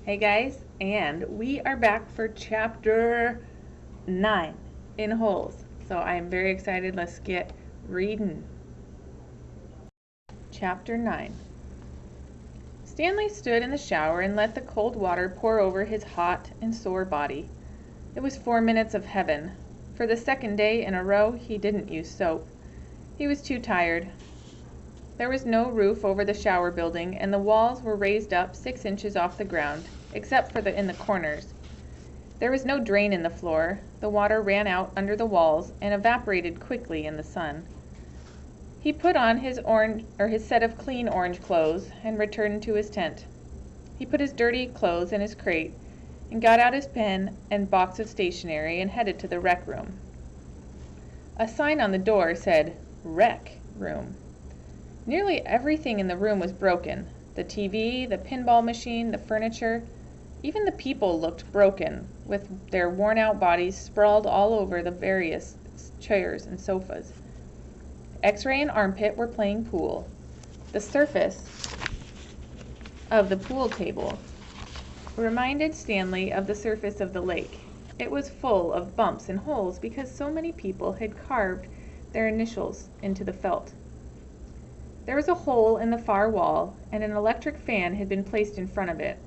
Hey guys, and we are back for chapter 9 in Holes. So I am very excited. Let's get reading. Chapter 9. Stanley stood in the shower and let the cold water pour over his hot and sore body. It was 4 minutes of heaven. For the second day in a row, he didn't use soap. He was too tired. There was no roof over the shower building, and the walls were raised up 6 inches off the ground, except for in the corners. There was no drain in the floor. The water ran out under the walls and evaporated quickly in the sun. He put on his set of clean orange clothes and returned to his tent. He put his dirty clothes in his crate and got out his pen and box of stationery and headed to the rec room. A sign on the door said, "Rec Room." Nearly everything in the room was broken. The TV, the pinball machine, the furniture. Even the people looked broken, with their worn-out bodies sprawled all over the various chairs and sofas. X-Ray and Armpit were playing pool. The surface of the pool table reminded Stanley of the surface of the lake. It was full of bumps and holes because so many people had carved their initials into the felt. There was a hole in the far wall, and an electric fan had been placed in front of it.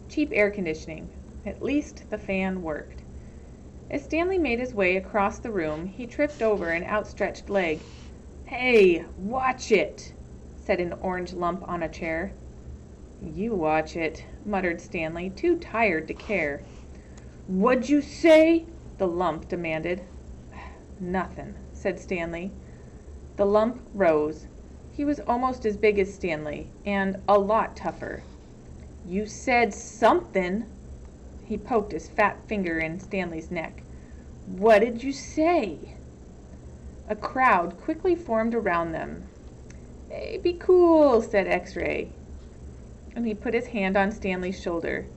Cheap air conditioning. At least the fan worked. As Stanley made his way across the room, he tripped over an outstretched leg. "Hey, watch it," said an orange lump on a chair. "You watch it," muttered Stanley, too tired to care. "What'd you say?" the lump demanded. "Nothin'," said Stanley. The lump rose. He was almost as big as Stanley, and a lot tougher. "You said something." He poked his fat finger in Stanley's neck. "What did you say?" A crowd quickly formed around them. "Hey, be cool," said X-Ray, and he put his hand on Stanley's shoulder.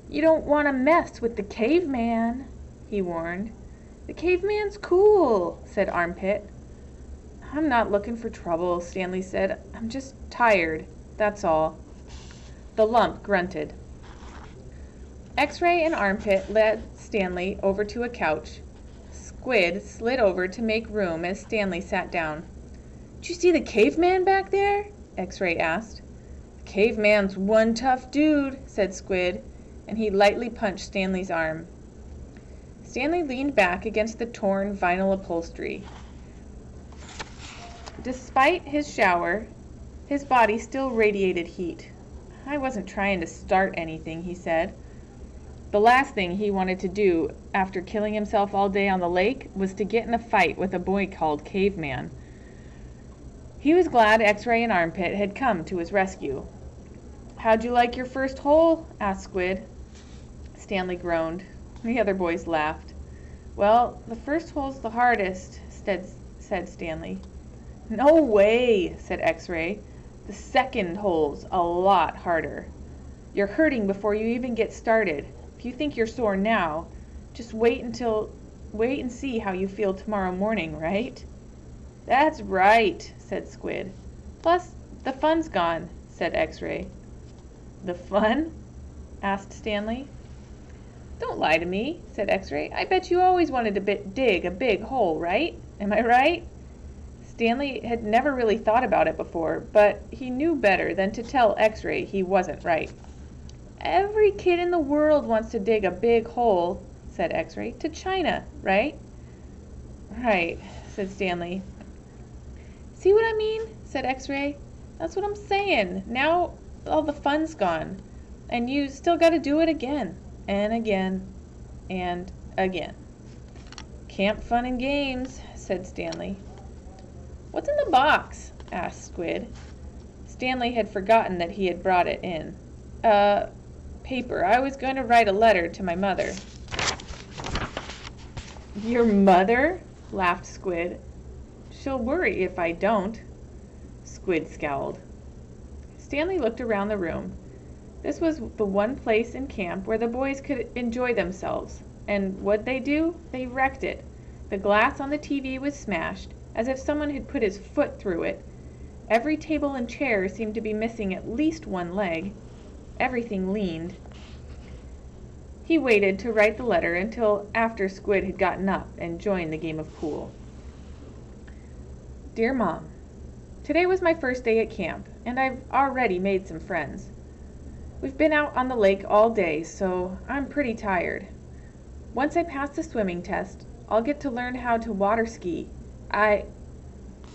"You don't want to mess with the caveman," he warned. "The caveman's cool," said Armpit. "I'm not looking for trouble," Stanley said. "I'm just tired, that's all." The lump grunted. X-Ray and Armpit led Stanley over to a couch. Squid slid over to make room as Stanley sat down. "Did you see the caveman back there?" X-Ray asked. "The caveman's one tough dude," said Squid, and he lightly punched Stanley's arm. Stanley leaned back against the torn vinyl upholstery. Despite his shower, his body still radiated heat. "I wasn't trying to start anything," he said. The last thing he wanted to do after killing himself all day on the lake was to get in a fight with a boy called Caveman. He was glad X-Ray and Armpit had come to his rescue. "How'd you like your first hole?" asked Squid. Stanley groaned. The other boys laughed. "Well, the first hole's the hardest," said Stanley. "No way," said X-Ray. "The second hole's a lot harder. You're hurting before you even get started. If you think you're sore now, just wait and see how you feel tomorrow morning, right?" "That's right," said Squid. "Plus, the fun's gone," said X-Ray. "The fun?" asked Stanley. "Don't lie to me," said X-Ray. "I bet you always wanted to dig a big hole, right? Am I right?" Stanley had never really thought about it before, but he knew better than to tell X-Ray he wasn't right. "Every kid in the world wants to dig a big hole," said X-Ray. "To China, right?" "Right," said Stanley. "See what I mean?" said X-Ray. "That's what I'm saying. Now all the fun's gone, and you still got to do it again, and again, and again." "Camp fun and games," said Stanley. "What's in the box?" asked Squid. Stanley had forgotten that he had brought it in. Paper. I was going to write a letter to my mother." "Your mother?" laughed Squid. "She'll worry if I don't." Squid scowled. Stanley looked around the room. This was the one place in camp where the boys could enjoy themselves. And what'd they do? They wrecked it. The glass on the TV was smashed, as if someone had put his foot through it. Every table and chair seemed to be missing at least one leg. Everything leaned. He waited to write the letter until after Squid had gotten up and joined the game of pool. Dear Mom, today was my first day at camp, and I've already made some friends. We've been out on the lake all day, so I'm pretty tired. Once I pass the swimming test, I'll get to learn how to water ski.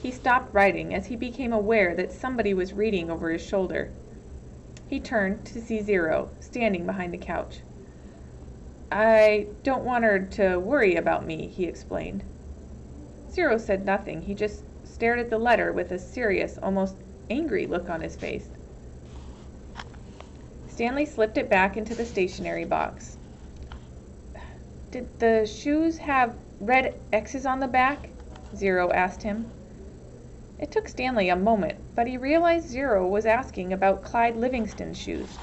He stopped writing as he became aware that somebody was reading over his shoulder. He turned to see Zero, standing behind the couch. I don't want her to worry about me, he explained. Zero said nothing. He just stared at the letter with a serious, almost angry look on his face. Stanley slipped it back into the stationery box. Did the shoes have red X's on the back? Zero asked him. It took Stanley a moment, but he realized Zero was asking about Clyde Livingston's shoes.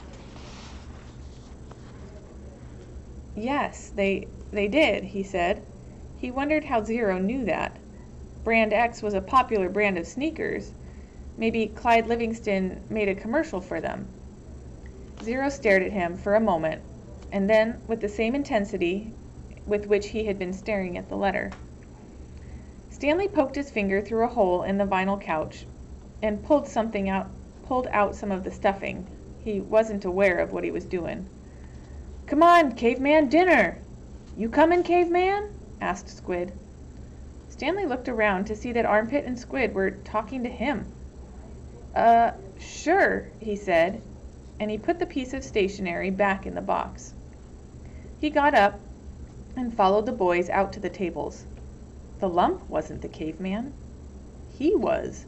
Yes, they did, he said. He wondered how Zero knew that. Brand X was a popular brand of sneakers. Maybe Clyde Livingston made a commercial for them. Zero stared at him for a moment, and then, with the same intensity with which he had been staring at the letter. Stanley poked his finger through a hole in the vinyl couch and pulled out some of the stuffing. He wasn't aware of what he was doing. Come on, caveman, dinner! You coming, caveman? Asked Squid. Stanley looked around to see that Armpit and Squid were talking to him. Sure, he said, and he put the piece of stationery back in the box. He got up and followed the boys out to the tables. The lump wasn't the caveman. He was.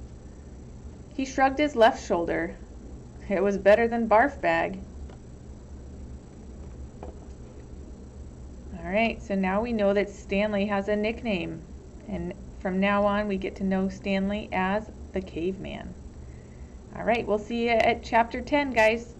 He shrugged his left shoulder. It was better than barf bag. Alright, so now we know that Stanley has a nickname. And from now on, we get to know Stanley as the Caveman. Alright, we'll see you at Chapter 10, guys.